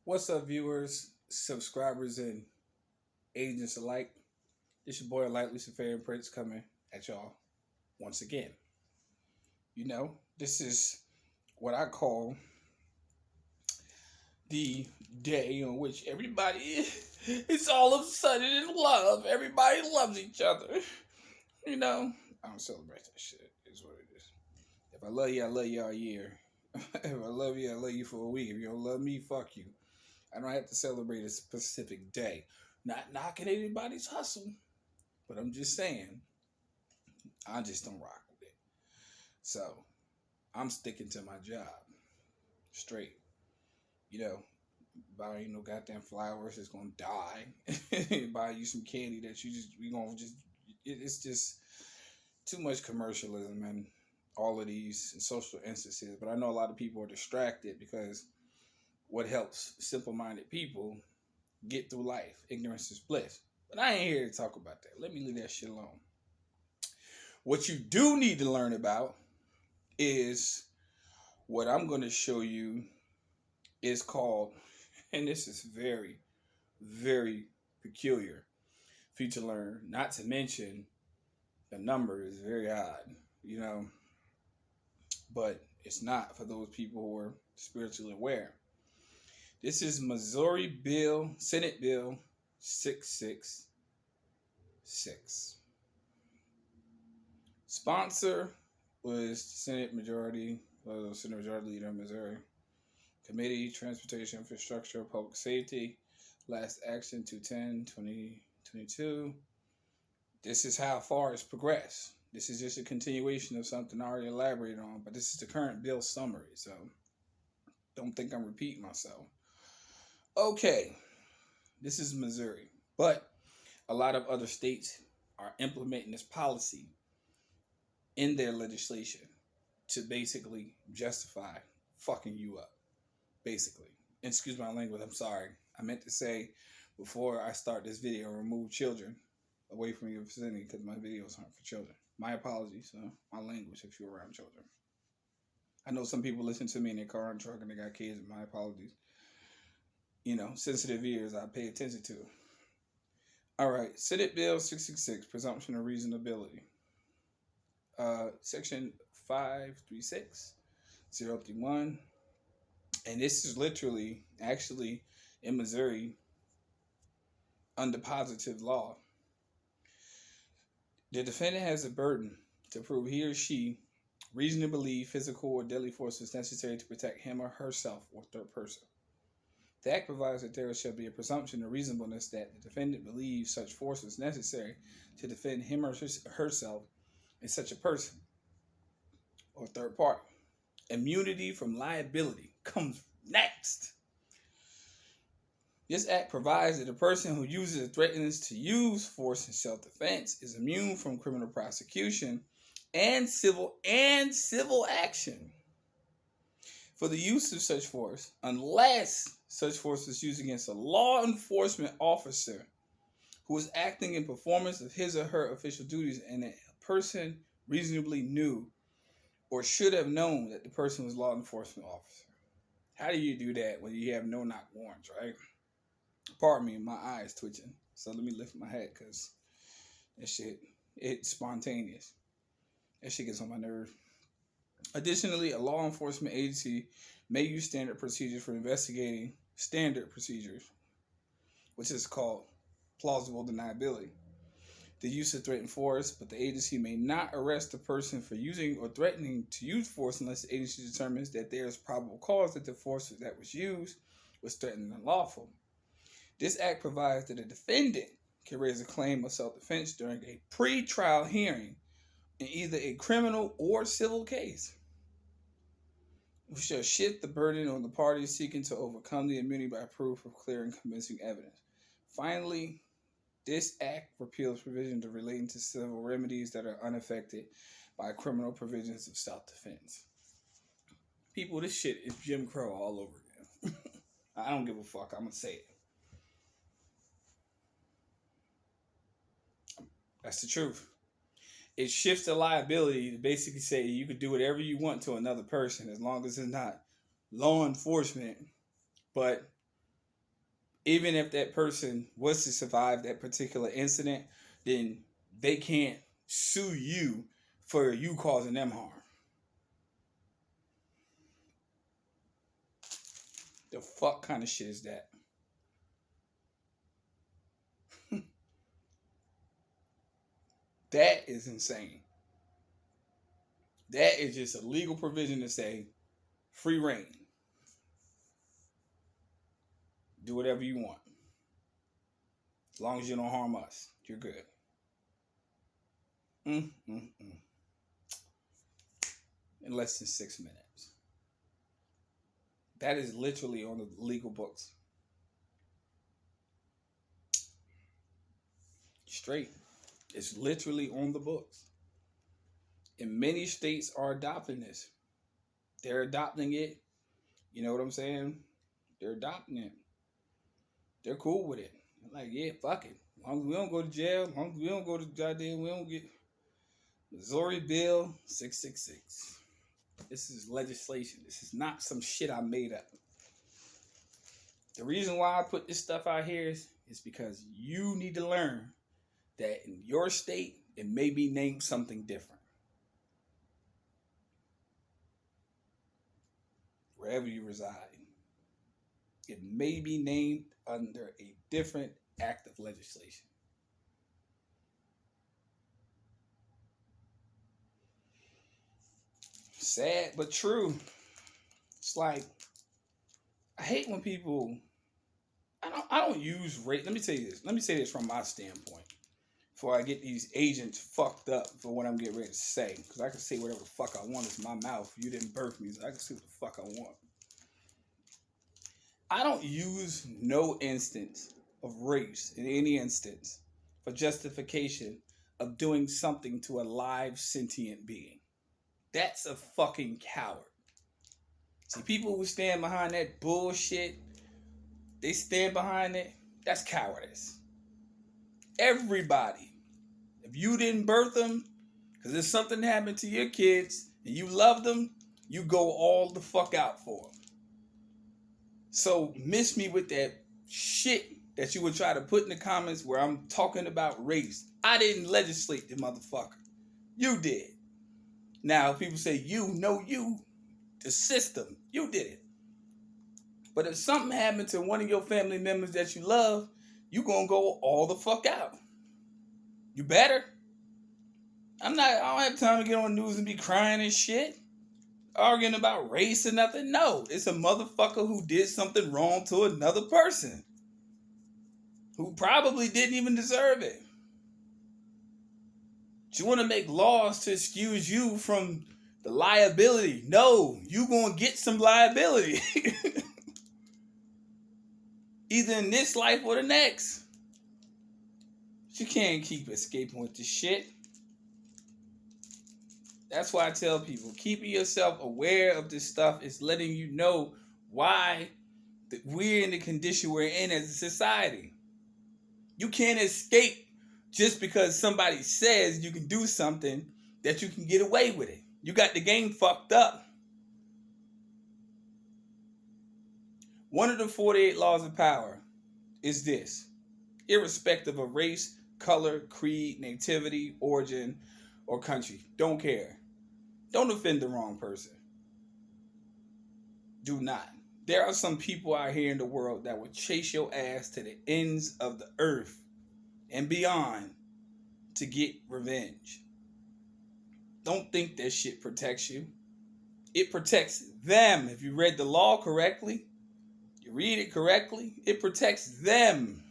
What's up, viewers, subscribers, and agents alike? This your boy, Luciferian Prince, coming at y'all once again. This is what I call the day on which everybody is all of a sudden in love. Everybody loves each other. I don't celebrate that shit. Is what it is. If I love you, I love you all year. If I love you, I love you for a week. If you don't love me, fuck you. I don't have to celebrate a specific day. Not knocking anybody's hustle, but I'm just saying, I just don't rock with it. So, I'm sticking to my job. Straight. Buying no goddamn flowers is gonna die. Buy you some candy that it's just too much commercialism and all of these social instances. But I know a lot of people are distracted because what helps simple-minded people get through life? Ignorance is bliss. But I ain't here to talk about that. Let me leave that shit alone. What you do need to learn about is what I'm going to show you is called, and this is very, very peculiar for you to learn, not to mention the number is very odd, but it's not for those people who are spiritually aware. This is Senate Bill 666. Sponsor was Senate Majority Leader of Missouri. Committee, Transportation, Infrastructure, Public Safety. Last action 2/10/2022. This is how far it's progressed. This is just a continuation of something I already elaborated on, but this is the current bill summary, so don't think I'm repeating myself. Okay, this is Missouri, but a lot of other states are implementing this policy in their legislation to basically justify fucking you up. Basically. Excuse my language, I'm sorry. I meant to say before I start this video, remove children away from your vicinity because my videos aren't for children. My apologies, my language if you're around children. I know some people listen to me in their car and truck and they got kids. My apologies. Sensitive ears I pay attention to. All right, Senate Bill 666, Presumption of Reasonability. Section 536-031. And this is actually, in Missouri, under positive law. The defendant has a burden to prove he or she reasonably believe physical or deadly force is necessary to protect him or herself or third person. The Act provides that there shall be a presumption of reasonableness that the defendant believes such force is necessary to defend him or herself and such a person or third party. Immunity from liability comes next. This act provides that a person who uses or threatens to use force in self-defense is immune from criminal prosecution and civil action for the use of such force, unless such force is used against a law enforcement officer who is acting in performance of his or her official duties and a person reasonably knew or should have known that the person was a law enforcement officer. How do you do that when you have no knock warrants, right? Pardon me, my eye is twitching. So let me lift my head because that shit, it's spontaneous. That shit gets on my nerves. Additionally, a law enforcement agency may use standard procedures for investigating which is called plausible deniability. The use of threatened force, but the agency may not arrest a person for using or threatening to use force unless the agency determines that there is probable cause that the force that was used was threatened and unlawful. This act provides that a defendant can raise a claim of self-defense during a pre-trial hearing in either a criminal or civil case. We shall shift the burden on the parties seeking to overcome the immunity by proof of clear and convincing evidence. Finally, this act repeals provisions relating to civil remedies that are unaffected by criminal provisions of self-defense. People, this shit is Jim Crow all over again. I don't give a fuck. I'm going to say it. That's the truth. It shifts the liability to basically say you could do whatever you want to another person as long as it's not law enforcement, but even if that person was to survive that particular incident, then they can't sue you for you causing them harm. The fuck kind of shit is that? That is insane. That is just a legal provision to say free reign. Do whatever you want. As long as you don't harm us, you're good. In less than 6 minutes. That is literally on the legal books. Straight. It's literally on the books. And many states are adopting this. They're adopting it. You know what I'm saying? They're adopting it. They're cool with it. They're like, yeah, fuck it. As long as we don't go to jail, as long as we don't go to goddamn, we don't get Missouri Bill 666. This is legislation. This is not some shit I made up. The reason why I put this stuff out here is because you need to learn that in your state, it may be named something different. Wherever you reside, it may be named under a different act of legislation. Sad but true. It's like, I hate when people, I don't use race. Let me tell you this. Let me say this from my standpoint before I get these agents fucked up for what I'm getting ready to say. Because I can say whatever the fuck I want. It's my mouth. You didn't birth me, so I can say what the fuck I want. I don't use no instance of race in any instance for justification of doing something to a live sentient being. That's a fucking coward. See, people who stand behind that bullshit, they stand behind it, that's cowardice. Everybody, if you didn't birth them, because if something happened to your kids and you love them, you go all the fuck out for them. So miss me with that shit that you would try to put in the comments where I'm talking about race. I didn't legislate the motherfucker. You did. Now, if people say you, the system, you did it. But if something happened to one of your family members that you love, you gonna go all the fuck out. You better. I don't have time to get on the news and be crying and shit. Arguing about race or nothing. No, it's a motherfucker who did something wrong to another person. Who probably didn't even deserve it. You want to make laws to excuse you from the liability. No, you gonna get some liability. Either in this life or the next. You can't keep escaping with this shit. That's why I tell people, keeping yourself aware of this stuff is letting you know why we're in the condition we're in as a society. You can't escape just because somebody says you can do something that you can get away with it. You got the game fucked up. One of the 48 laws of power is this. Irrespective of race, color, creed, nativity, origin, or country. Don't care. Don't offend the wrong person. Do not. There are some people out here in the world that will chase your ass to the ends of the earth and beyond to get revenge. Don't think that shit protects you. It protects them. If you read the law correctly, you read it correctly, it protects them,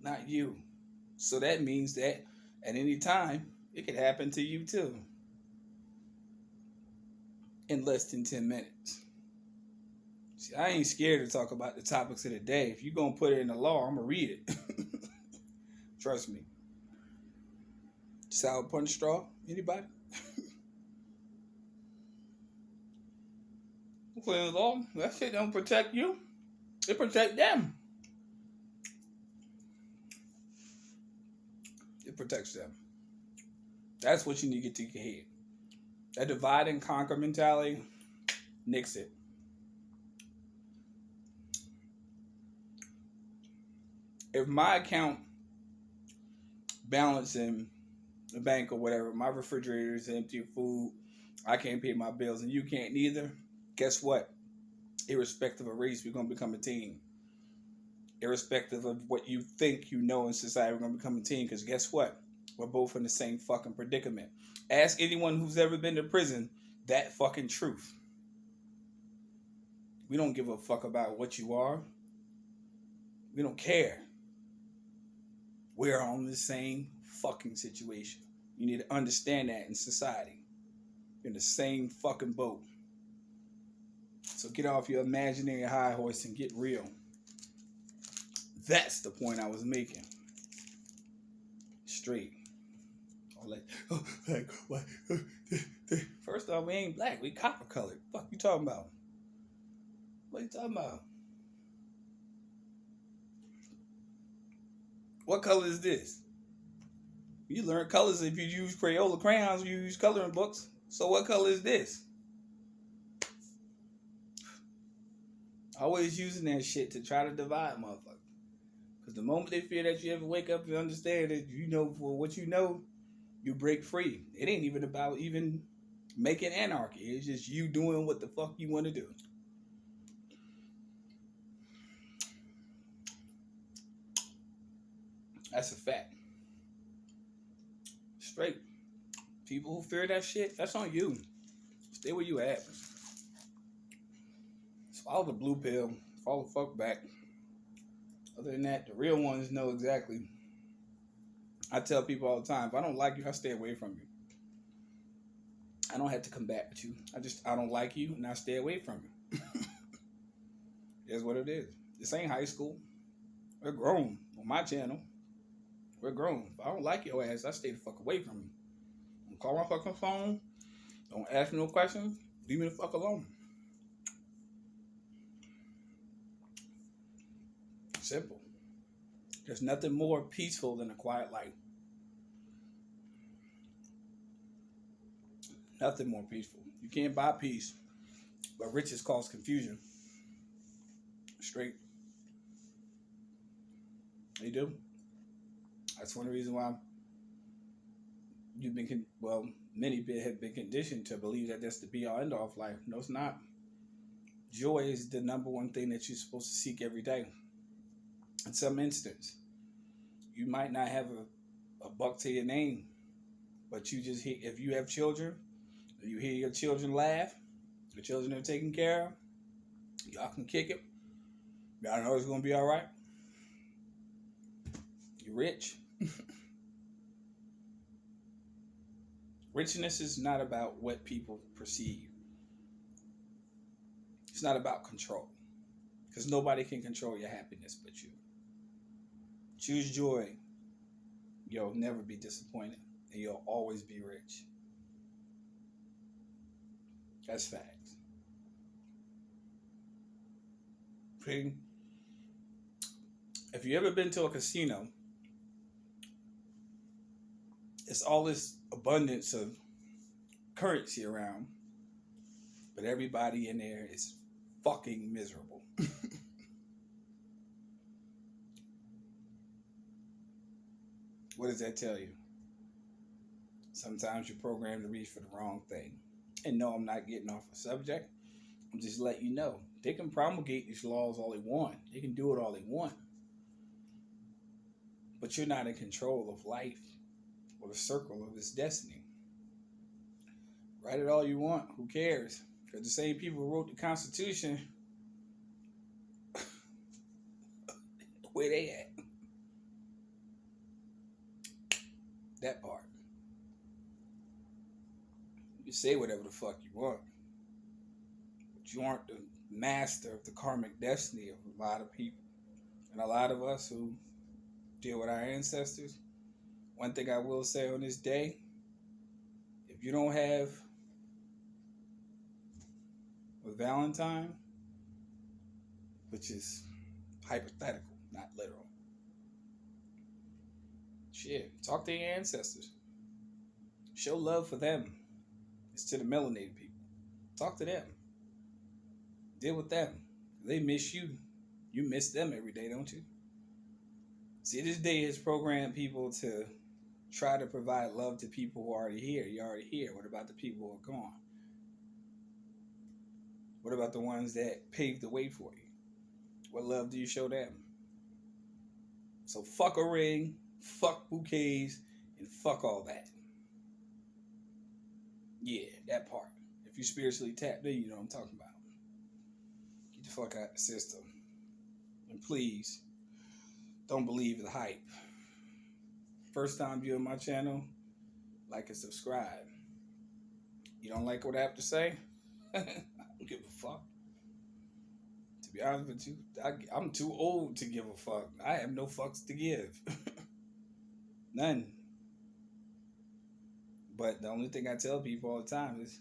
not you. So that means that at any time, it could happen to you too. In less than 10 minutes. See, I ain't scared to talk about the topics of the day. If you're going to put it in the law, I'm going to read it. Trust me. Sour punch straw? Anybody? Put in the law. That shit don't protect you. It protect them. It protects them. That's what you need to get to your head. That divide and conquer mentality, nix it. If my account balance in the bank or whatever, my refrigerator is empty of food, I can't pay my bills, and you can't neither, guess what? Irrespective of race, we're going to become a team. Irrespective of what you think you know in society, we're going to become a team, because guess what? We're both in the same fucking predicament. Ask anyone who's ever been to prison that fucking truth. We don't give a fuck about what you are. We don't care. We're on the same fucking situation. You need to understand that in society. You're in the same fucking boat. So get off your imaginary high horse and get real. That's the point I was making. Straight. Like, what? First off, we ain't black. We copper colored. Fuck you talking about? What you talking about? What color is this? You learn colors if you use Crayola crayons, you use coloring books. So what color is this? Always using that shit to try to divide motherfuckers. Because the moment they feel that you ever wake up and understand that you know for what you know, you break free. It ain't even about even making anarchy. It's just you doing what the fuck you want to do. That's a fact. Straight. People who fear that shit, that's on you. Stay where you at. Swallow the blue pill. Fall the fuck back. Other than that, the real ones know exactly. I tell people all the time, if I don't like you, I stay away from you. I don't have to combat with you. I don't like you, and I stay away from you. That's what it is. This ain't high school. We're grown. On my channel, we're grown. If I don't like your ass, I stay the fuck away from you. Don't call my fucking phone. Don't ask me no questions. Leave me the fuck alone. Simple. There's nothing more peaceful than a quiet life. Nothing more peaceful. You can't buy peace, but riches cause confusion. Straight. They do. That's one of the reasons why many have been conditioned to believe that that's the be-all, end-all of life. No, it's not. Joy is the number one thing that you're supposed to seek every day. In some instance, you might not have a buck to your name, but you just if you have children, you hear your children laugh, your children are taken care of, y'all can kick it. Y'all know it's going to be all right. You're rich. Richness is not about what people perceive. It's not about control. Because nobody can control your happiness but you. Choose joy. You'll never be disappointed. And you'll always be rich. That's facts. Okay. If you ever been to a casino, it's all this abundance of currency around, but everybody in there is fucking miserable. What does that tell you? Sometimes you're programmed to reach for the wrong thing. And no, I'm not getting off the subject. I'm just letting you know. They can promulgate these laws all they want. They can do it all they want. But you're not in control of life or the circle of its destiny. Write it all you want. Who cares? Because the same people who wrote the Constitution, where they at? That part. You say whatever the fuck you want. But you aren't the master of the karmic destiny of a lot of people. And a lot of us who deal with our ancestors, one thing I will say on this day, if you don't have a Valentine, which is hypothetical, not literal, shit, talk to your ancestors. Show love for them. It's to the melanated people. Talk to them. Deal with them. They miss you. You miss them every day, don't you? See, this day has programmed people to try to provide love to people who are already here. You're already here. What about the people who are gone? What about the ones that paved the way for you? What love do you show them? So fuck a ring, fuck bouquets, and fuck all that. Yeah, that part. If you spiritually tapped in, you know what I'm talking about. Get the fuck out of the system. And please, don't believe the hype. First time viewing my channel, like and subscribe. You don't like what I have to say? I don't give a fuck. To be honest with you, I'm too old to give a fuck. I have no fucks to give. None. But the only thing I tell people all the time is,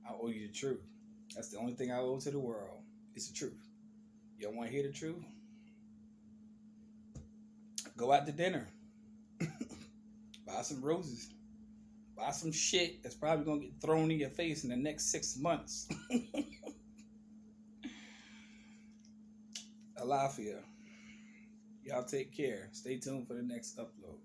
I owe you the truth. That's the only thing I owe to the world. It's the truth. You don't want to hear the truth? Go out to dinner. Buy some roses. Buy some shit that's probably going to get thrown in your face in the next 6 months. Alafia. Y'all take care. Stay tuned for the next upload.